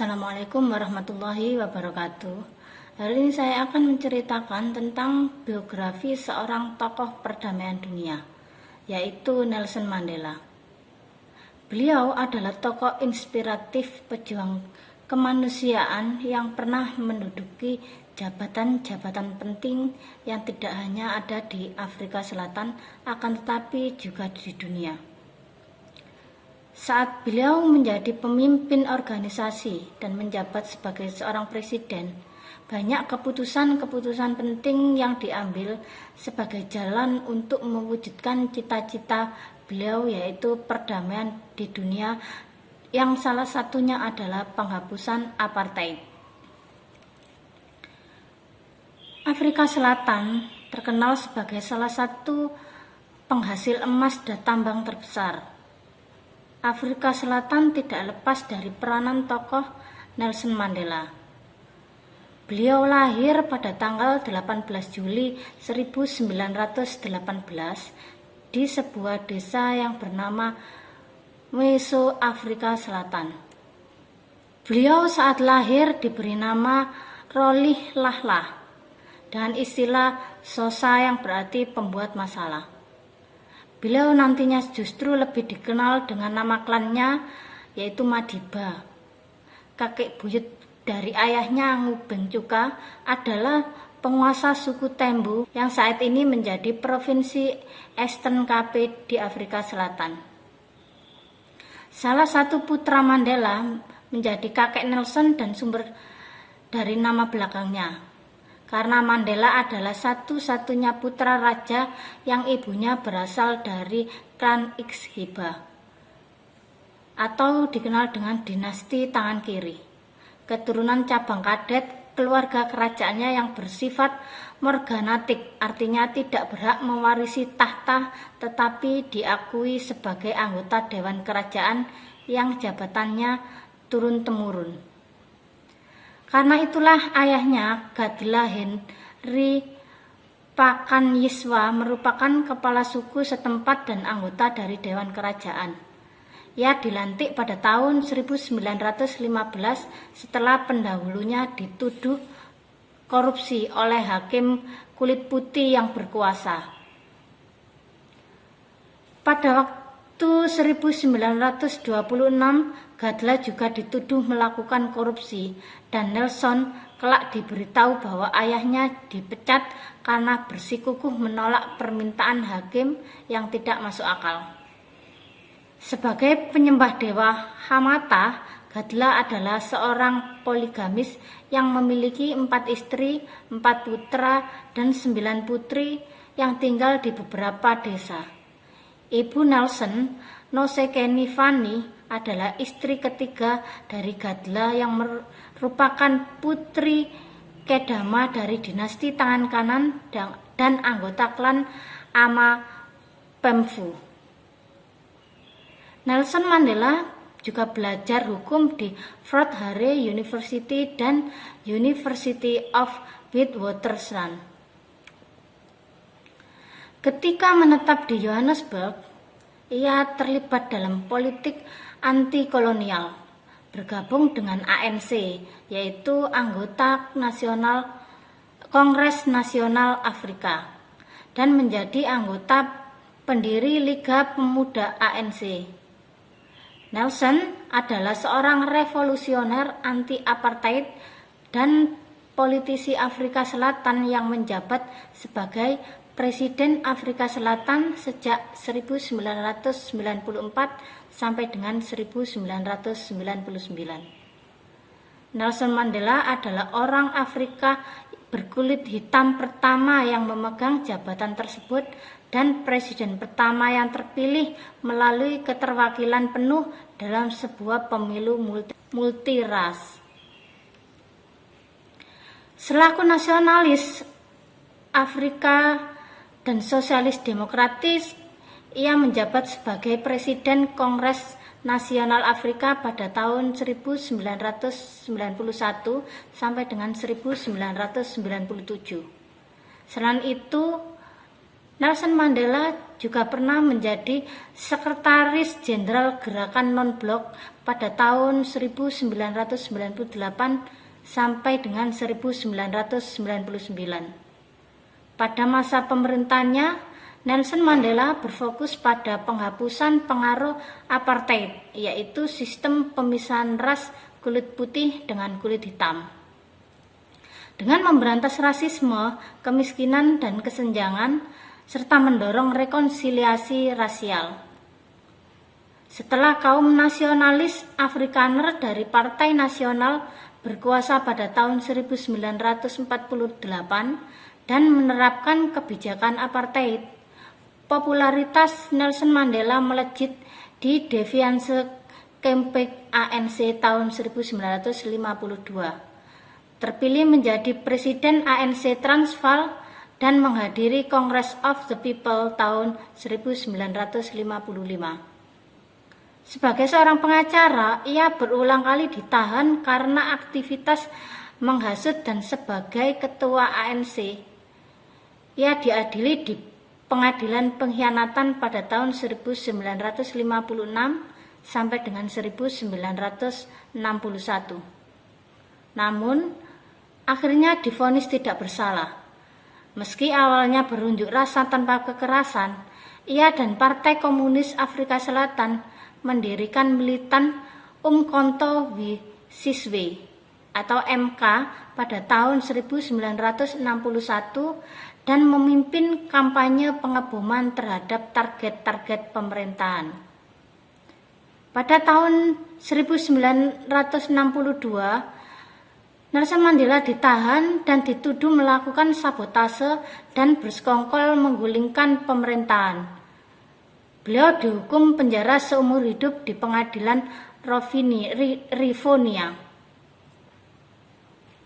Assalamualaikum warahmatullahi wabarakatuh. Hari ini saya akan menceritakan tentang biografi seorang tokoh perdamaian dunia, yaitu Nelson Mandela. Beliau adalah tokoh inspiratif pejuang kemanusiaan yang pernah menduduki jabatan-jabatan penting yang tidak hanya ada di Afrika Selatan, akan tetapi juga di dunia. Saat beliau menjadi pemimpin organisasi dan menjabat sebagai seorang presiden, banyak keputusan-keputusan penting yang diambil sebagai jalan untuk mewujudkan cita-cita beliau, yaitu perdamaian di dunia, yang salah satunya adalah penghapusan apartheid. Afrika Selatan terkenal sebagai salah satu penghasil emas dan tambang terbesar. Afrika Selatan tidak lepas dari peranan tokoh Nelson Mandela. Beliau lahir pada tanggal 18 Juli 1918 di sebuah desa yang bernama Mweso, Afrika Selatan. Beliau saat lahir diberi nama Rolih Lahlah dengan istilah Sosa yang berarti pembuat masalah. Beliau nantinya justru lebih dikenal dengan nama klannya, yaitu Madiba. Kakek buyut dari ayahnya, Ngubeng Cuka, adalah penguasa suku Tembu yang saat ini menjadi provinsi Eastern Cape di Afrika Selatan. Salah satu putra Mandela menjadi kakek Nelson dan sumber dari nama belakangnya. Karena Mandela adalah satu-satunya putra raja yang ibunya berasal dari klan X-Hiba atau dikenal dengan dinasti tangan kiri, keturunan cabang kadet keluarga kerajaannya yang bersifat morganatik, artinya tidak berhak mewarisi tahta tetapi diakui sebagai anggota Dewan Kerajaan yang jabatannya turun-temurun. Karena itulah ayahnya, Gadla Henry Pakanyiswa, merupakan kepala suku setempat dan anggota dari Dewan Kerajaan. Ia dilantik pada tahun 1915 setelah pendahulunya dituduh korupsi oleh hakim kulit putih yang berkuasa. Pada waktu 1926, Gadla juga dituduh melakukan korupsi dan Nelson kelak diberitahu bahwa ayahnya dipecat karena bersikukuh menolak permintaan hakim yang tidak masuk akal. Sebagai penyembah dewa Hamata, Gadla adalah seorang poligamis yang memiliki 4 istri, 4 putra, dan 9 putri yang tinggal di beberapa desa. Ibu Nelson, Nosekeni Fani, adalah istri ketiga dari Gadla yang merupakan putri Kedama dari dinasti tangan kanan dan anggota klan Ama Pemfu. Nelson Mandela juga belajar hukum di Fort Hare University dan University of Witwatersrand. Ketika menetap di Johannesburg, ia terlibat dalam politik anti-kolonial, bergabung dengan ANC, yaitu anggota nasional Kongres Nasional Afrika, dan menjadi anggota pendiri Liga Pemuda ANC. Nelson adalah seorang revolusioner anti-apartheid dan politisi Afrika Selatan yang menjabat sebagai Presiden Afrika Selatan sejak 1994 sampai dengan 1999. Nelson Mandela adalah orang Afrika berkulit hitam pertama yang memegang jabatan tersebut dan presiden pertama yang terpilih melalui keterwakilan penuh dalam sebuah pemilu multiras. Selaku nasionalis Afrika dan sosialis demokratis, ia menjabat sebagai Presiden Kongres Nasional Afrika pada tahun 1991 sampai dengan 1997. Selain itu, Nelson Mandela juga pernah menjadi Sekretaris Jenderal Gerakan Non-Blok pada tahun 1998 sampai dengan 1999. Pada masa pemerintahannya, Nelson Mandela berfokus pada penghapusan pengaruh apartheid, yaitu sistem pemisahan ras kulit putih dengan kulit hitam. Dengan memberantas rasisme, kemiskinan, dan kesenjangan, serta mendorong rekonsiliasi rasial. Setelah kaum nasionalis Afrikaner dari Partai Nasional berkuasa pada tahun 1948 dan menerapkan kebijakan apartheid, popularitas Nelson Mandela melejit di Defiance Campaign ANC tahun 1952. Terpilih menjadi Presiden ANC Transvaal dan menghadiri Congress of the People tahun 1955. Sebagai seorang pengacara, ia berulang kali ditahan karena aktivitas menghasut dan sebagai ketua ANC. Ia diadili di Pengadilan Pengkhianatan pada tahun 1956 sampai dengan 1961. Namun, akhirnya divonis tidak bersalah. Meski awalnya berunjuk rasa tanpa kekerasan, ia dan Partai Komunis Afrika Selatan mendirikan militan Umkhonto weSizwe atau MK pada tahun 1961 dan memimpin kampanye pengeboman terhadap target-target pemerintahan. Pada tahun 1962, Nelson Mandela ditahan dan dituduh melakukan sabotase dan bersekongkol menggulingkan pemerintahan. Beliau dihukum penjara seumur hidup di pengadilan Rivonia.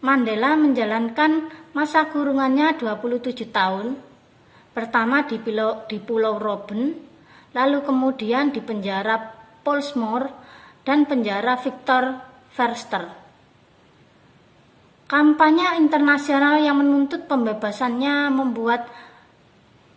Mandela menjalankan masa kurungannya 27 tahun, pertama di Pulau Robben, lalu kemudian di penjara Pollsmoor dan penjara Victor Verster. Kampanye internasional yang menuntut pembebasannya membuat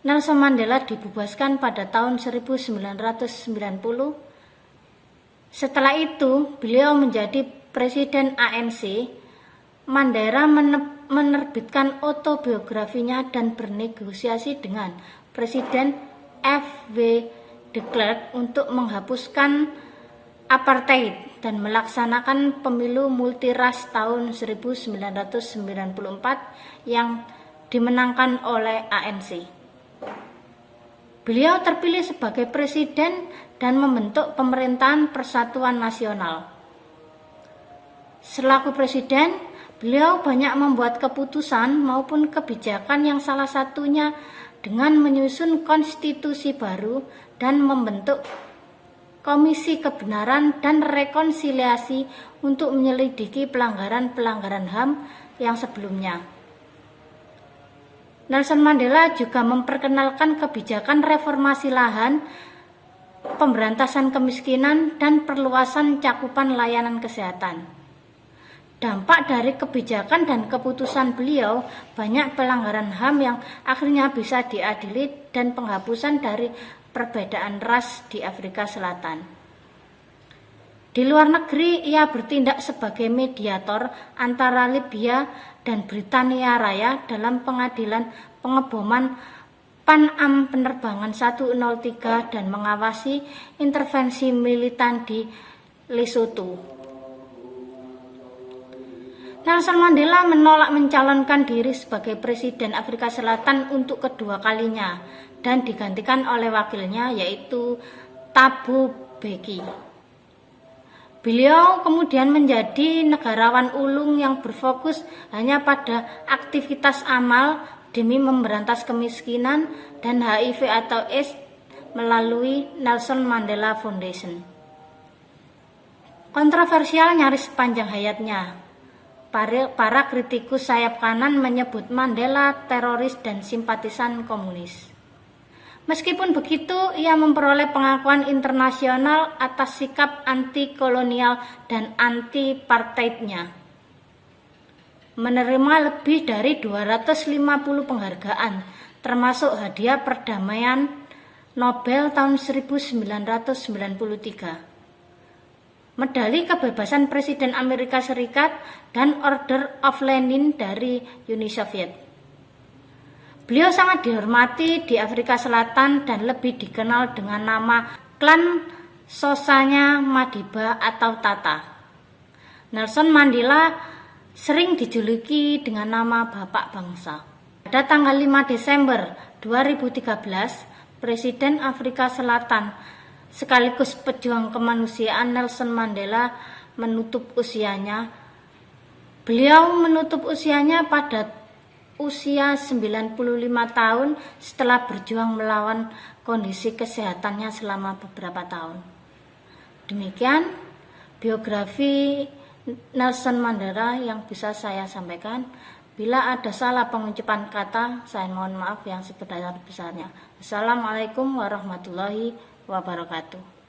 Nelson Mandela dibebaskan pada tahun 1990. Setelah itu, beliau menjadi Presiden ANC. Mandela menerbitkan autobiografinya dan bernegosiasi dengan Presiden F.W. de Klerk untuk menghapuskan apartheid dan melaksanakan pemilu multiras tahun 1994 yang dimenangkan oleh ANC. Beliau terpilih sebagai presiden dan membentuk pemerintahan persatuan nasional. Selaku presiden, beliau banyak membuat keputusan maupun kebijakan yang salah satunya dengan menyusun konstitusi baru dan membentuk Komisi Kebenaran dan Rekonsiliasi untuk menyelidiki pelanggaran-pelanggaran HAM yang sebelumnya. Nelson Mandela juga memperkenalkan kebijakan reformasi lahan, pemberantasan kemiskinan, dan perluasan cakupan layanan kesehatan. Dampak dari kebijakan dan keputusan beliau, banyak pelanggaran HAM yang akhirnya bisa diadili dan penghapusan dari perbedaan ras di Afrika Selatan. Di luar negeri, ia bertindak sebagai mediator antara Libya dan Britania Raya dalam pengadilan pengeboman Pan Am penerbangan 103 dan mengawasi intervensi militan di Lesotho. Nelson Mandela menolak mencalonkan diri sebagai Presiden Afrika Selatan untuk kedua kalinya dan digantikan oleh wakilnya yaitu Thabo Mbeki. Beliau kemudian menjadi negarawan ulung yang berfokus hanya pada aktivitas amal demi memberantas kemiskinan dan HIV atau AIDS melalui Nelson Mandela Foundation. Kontroversial nyaris sepanjang hayatnya. Para kritikus sayap kanan menyebut Mandela teroris dan simpatisan komunis. Meskipun begitu, ia memperoleh pengakuan internasional atas sikap anti-kolonial dan anti-apartheidnya. Menerima lebih dari 250 penghargaan, termasuk hadiah perdamaian Nobel tahun 1993. Medali kebebasan Presiden Amerika Serikat dan Order of Lenin dari Uni Soviet. Beliau sangat dihormati di Afrika Selatan dan lebih dikenal dengan nama klan Sosanya Madiba atau Tata. Nelson Mandela sering dijuluki dengan nama Bapak Bangsa. Pada tanggal 5 Desember 2013, Presiden Afrika Selatan sekaligus pejuang kemanusiaan Nelson Mandela menutup usianya. Beliau menutup usianya pada usia 95 tahun setelah berjuang melawan kondisi kesehatannya selama beberapa tahun. Demikian biografi Nelson Mandela yang bisa saya sampaikan. Bila ada salah pengucapan kata, saya mohon maaf yang sebesar-besarnya. Assalamualaikum warahmatullahi wabarakatuh.